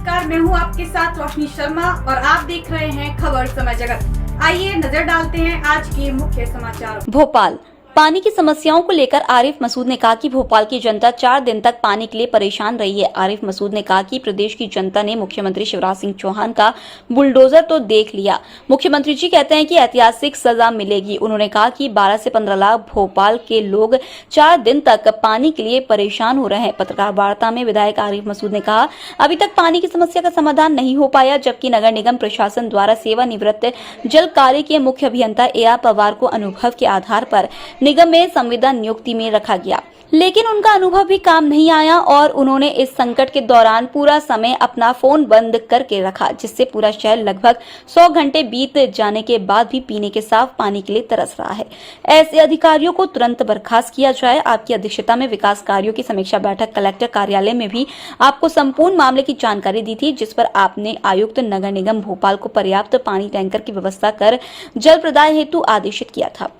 नमस्कार, मैं हूं आपके साथ रोशनी शर्मा और आप देख रहे हैं खबर समय जगत। आइए नजर डालते हैं आज के मुख्य समाचारों। भोपाल पानी की समस्याओं को लेकर आरिफ मसूद ने कहा कि भोपाल की जनता 4 दिन तक पानी के लिए परेशान रही है। आरिफ मसूद ने कहा कि प्रदेश की जनता ने मुख्यमंत्री शिवराज सिंह चौहान का बुलडोजर तो देख लिया। मुख्यमंत्री जी कहते हैं कि ऐतिहासिक सजा मिलेगी। उन्होंने कहा कि 12 से 15 लाख भोपाल के लोग 4 दिन तक पानी के लिए परेशान हो रहे हैं। पत्रकार वार्ता में विधायक आरिफ मसूद ने कहा, अभी तक पानी की समस्या का समाधान नहीं हो पाया, जबकि नगर निगम प्रशासन द्वारा सेवानिवृत्त जल कार्य के मुख्य अभियंता ए.आर. पवार को अनुभव के आधार पर निगम में संविदा नियुक्ति में रखा गया, लेकिन उनका अनुभव भी काम नहीं आया और उन्होंने इस संकट के दौरान पूरा समय अपना फोन बंद करके रखा, जिससे पूरा शहर लगभग 100 घंटे बीत जाने के बाद भी पीने के साफ पानी के लिए तरस रहा है। ऐसे अधिकारियों को तुरंत बर्खास्त किया जाए। आपकी अध्यक्षता में विकास कार्यों की समीक्षा बैठक कलेक्टर कार्यालय में भी आपको संपूर्ण मामले की जानकारी दी थी, जिस पर आपने आयुक्त नगर निगम भोपाल को पर्याप्त पानी टैंकर की व्यवस्था कर जल प्रदाय हेतु आदेशित किया था।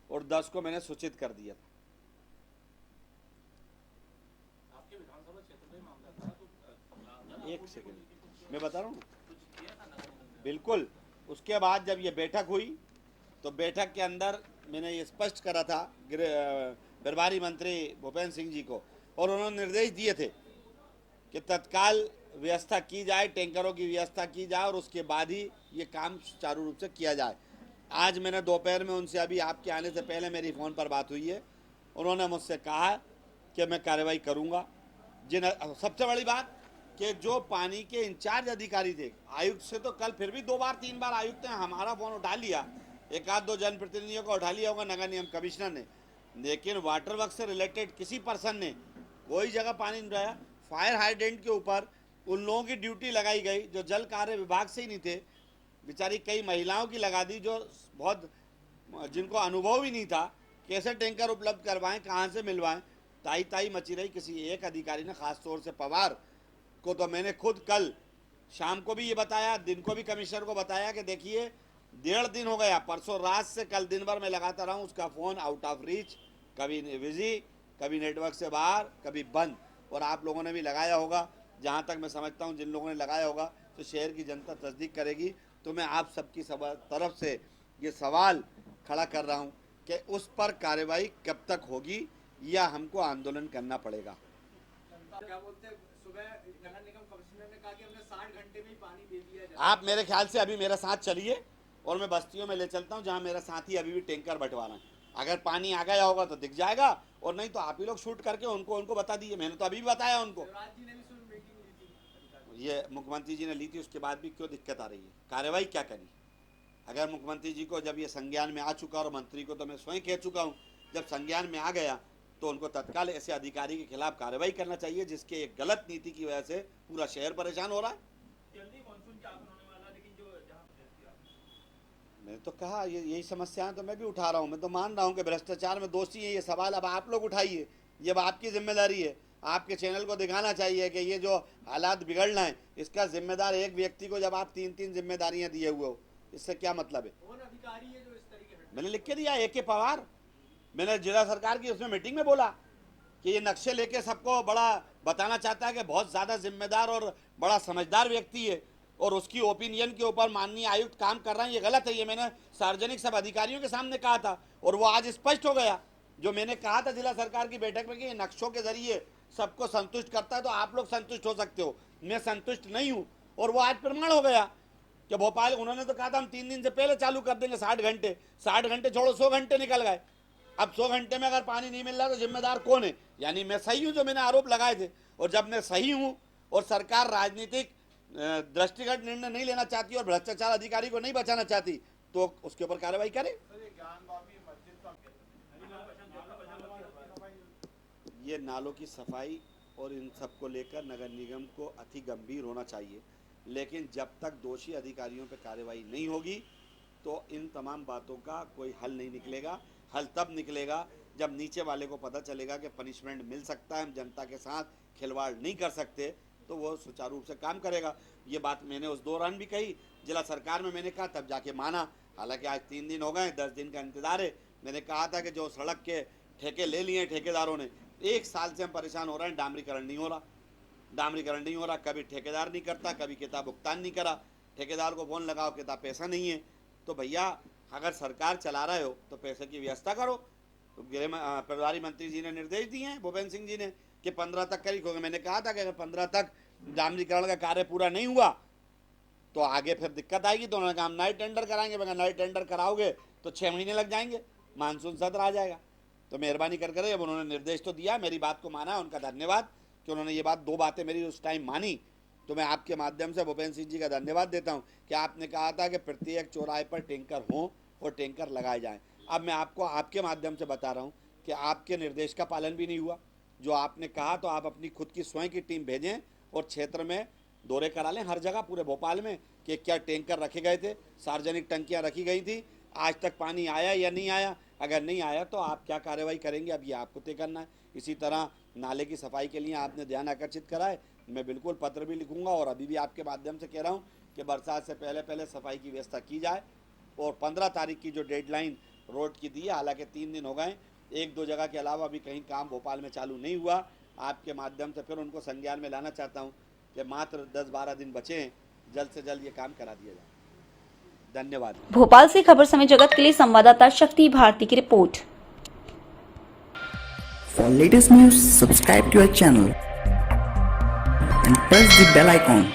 और 10 को मैंने सूचित कर दिया था। आपके विधानसभा क्षेत्र में मामला था तो एक सेकंड मैं बता रहा हूँ। बिल्कुल, उसके बाद जब ये बैठक हुई तो बैठक के अंदर मैंने ये स्पष्ट करा था प्रभारी मंत्री भूपेंद्र सिंह जी को, और उन्होंने निर्देश दिए थे कि तत्काल व्यवस्था की जाए, टैंकरों की व्यवस्था की जाए और उसके बाद ही ये काम सुचारू रूप से किया जाए। आज मैंने दोपहर में उनसे, अभी आपके आने से पहले मेरी फ़ोन पर बात हुई है, उन्होंने मुझसे कहा कि मैं कार्रवाई करूंगा। सबसे बड़ी बात कि जो पानी के इंचार्ज अधिकारी थे, आयुक्त से तो कल फिर भी 2 बार 3 बार आयुक्त ने हमारा फ़ोन उठा लिया, एक आध 2 जनप्रतिनिधियों को उठा लिया होगा नगर निगम कमिश्नर ने, लेकिन वाटर वर्क से रिलेटेड किसी पर्सन ने वही जगह पानी नहीं उठाया। फायर हाइड्रेंट के ऊपर उन लोगों की ड्यूटी लगाई गई जो जल कार्य विभाग से ही नहीं थे, बेचारी कई महिलाओं की लगा दी जो बहुत, जिनको अनुभव ही नहीं था कैसे टैंकर उपलब्ध करवाएं, कहां से मिलवाएं। ताई ताई मची रही। किसी एक अधिकारी ने, खास तौर से पवार को तो मैंने खुद कल शाम को भी ये बताया, दिन को भी कमिश्नर को बताया कि देखिए 1.5 दिन हो गया, परसों रात से कल दिन भर मैं लगाता रहा हूँ, उसका फ़ोन आउट ऑफ रीच, कभी बिजी, कभी नेटवर्क से बाहर, कभी बंद। और आप लोगों ने भी लगाया होगा, जहाँ तक मैं समझता हूँ जिन लोगों ने लगाया होगा तो शहर की जनता तस्दीक करेगी। तो मैं आप सबकी तरफ से ये सवाल खड़ा कर रहा हूँ कि उस पर कार्रवाई कब तक होगी या हमको आंदोलन करना पड़ेगा। क्या बोलते हैं, सुबह नगर निगम कमिश्नर ने कहा कि हमने 60 घंटे में ही पानी दे दिया है। आप मेरे ख्याल से अभी मेरे साथ चलिए और मैं बस्तियों में ले चलता हूँ जहाँ मेरा साथी अभी भी टैंकर बंटवा रहा है। अगर पानी आ गया होगा तो दिख जाएगा, और नहीं तो आप ही लोग शूट करके उनको बता दीजिए। मैंने तो अभी भी बताया उनको। ये मुख्यमंत्री जी ने ली थी, उसके बाद भी क्यों दिक्कत आ रही है? कार्रवाई क्या करी? अगर मुख्यमंत्री जी को जब ये संज्ञान में आ चुका, और मंत्री को तो मैं स्वयं कह चुका हूँ, जब संज्ञान में आ गया तो उनको तत्काल ऐसे अधिकारी के खिलाफ कार्रवाई करना चाहिए जिसके एक गलत नीति की वजह से पूरा शहर परेशान हो रहा है। जल्दी मानसून का आगमन होने वाला है, लेकिन जो मैंने तो कहा यही समस्याएं तो मैं भी उठा रहा हूँ। मैं तो मान रहा हूँ कि भ्रष्टाचार में दोषी है। ये सवाल अब आप लोग उठाइए, ये अब आपकी जिम्मेदारी है। आपके चैनल को दिखाना चाहिए कि ये जो हालात बिगड़ रहे हैं इसका जिम्मेदार एक व्यक्ति को जब आप 3-3 जिम्मेदारियां दिए हुए हो, इससे क्या मतलब है? कौन अधिकारी है जो इस तरीके से? मैंने लिख के दिया ए.के. पवार। मैंने जिला सरकार की उसमें मीटिंग में बोला कि ये नक्शे लेके सबको बड़ा बताना चाहता है कि बहुत ज़्यादा जिम्मेदार और बड़ा समझदार व्यक्ति है, और उसकी ओपिनियन के ऊपर माननीय आयुक्त काम कर रहे हैं, ये गलत है। ये मैंने सार्वजनिक सब अधिकारियों के सामने कहा था, और वो आज स्पष्ट हो गया। जो मैंने कहा था जिला सरकार की बैठक में कि नक्शों के जरिए सबको संतुष्ट करता है तो आप लोग संतुष्ट हो सकते हो, मैं संतुष्ट नहीं हूँ। और वो आज प्रमाण हो गया कि भोपाल, उन्होंने तो कहा था हम 3 दिन से पहले चालू कर देंगे 60 घंटे। 60 घंटे छोड़ो, 100 घंटे निकल गए। अब 100 घंटे में अगर पानी नहीं मिल रहा तो जिम्मेदार कौन है? यानी मैं सही हूँ जो मैंने आरोप लगाए थे। और जब मैं सही हूँ और सरकार राजनीतिक दृष्टिगत निर्णय नहीं लेना चाहती और भ्रष्टाचार अधिकारी को नहीं बचाना चाहती तो उसके ऊपर कार्रवाई करे। ये नालों की सफाई और इन सब को लेकर नगर निगम को अति गंभीर होना चाहिए, लेकिन जब तक दोषी अधिकारियों पर कार्रवाई नहीं होगी तो इन तमाम बातों का कोई हल नहीं निकलेगा। हल तब निकलेगा जब नीचे वाले को पता चलेगा कि पनिशमेंट मिल सकता है, हम जनता के साथ खिलवाड़ नहीं कर सकते, तो वो सुचारू रूप से काम करेगा। ये बात मैंने उस दौरान भी कही, जिला सरकार में मैंने कहा, तब जाके माना। हालांकि आज 3 दिन हो गए, 10 दिन का इंतजार है। मैंने कहा था कि जो सड़क के ठेके ले लिए ठेकेदारों ने, 1 साल से हम परेशान हो रहे हैं, डामरीकरण नहीं हो रहा। डामरीकरण नहीं हो रहा, कभी ठेकेदार नहीं करता, कभी किताब भुगतान नहीं करा, ठेकेदार को फोन लगाओ किताब पैसा नहीं है। तो भैया अगर सरकार चला रहे हो तो पैसे की व्यवस्था करो। तो प्रभारी मंत्री जी ने निर्देश दिए हैं भूपेंद्र सिंह जी ने कि 15 तक करी, क्योंकि मैंने कहा था कि अगर 15 तक डामरीकरण का कार्य पूरा नहीं हुआ तो आगे फिर दिक्कत आएगी। तो उन्होंने कहा हम नए टेंडर कराएंगे। मगर नए टेंडर कराओगे तो 6 महीने लग जाएंगे, मानसून सत्र आ जाएगा। तो मेहरबानी कर अब उन्होंने निर्देश तो दिया, मेरी बात को माना, उनका धन्यवाद कि उन्होंने ये बात 2 बातें मेरी उस टाइम मानी। तो मैं आपके माध्यम से भूपेंद्र सिंह जी का धन्यवाद देता हूँ कि आपने कहा था कि प्रत्येक चौराहे पर टैंकर हों और टैंकर लगाए जाएं। अब मैं आपको आपके माध्यम से बता रहा हूँ कि आपके निर्देश का पालन भी नहीं हुआ। जो आपने कहा तो आप अपनी खुद की स्वयं की टीम भेजें और क्षेत्र में दौरे करा लें, हर जगह पूरे भोपाल में कि क्या टैंकर रखे गए थे, सार्वजनिक टंकियाँ रखी गई थी, आज तक पानी आया या नहीं आया। अगर नहीं आया तो आप क्या कार्रवाई करेंगे, अब ये आपको तय करना है। इसी तरह नाले की सफाई के लिए आपने ध्यान आकर्षित करा है, मैं बिल्कुल पत्र भी लिखूंगा और अभी भी आपके माध्यम से कह रहा हूँ कि बरसात से पहले पहले सफाई की व्यवस्था की जाए। और 15 तारीख की जो डेडलाइन रोड की दी है, हालांकि 3 दिन हो गए, 1-2 जगह के अलावा अभी कहीं काम भोपाल में चालू नहीं हुआ। आपके माध्यम से फिर उनको संज्ञान में लाना चाहता हूँ कि मात्र 10-12 दिन बचे हैं, जल्द से जल्द ये काम करा दिया जाए। धन्यवाद। भोपाल से खबर समय जगत के लिए संवाददाता शक्ति भारती की report. For latest news, subscribe to our channel and press the bell icon.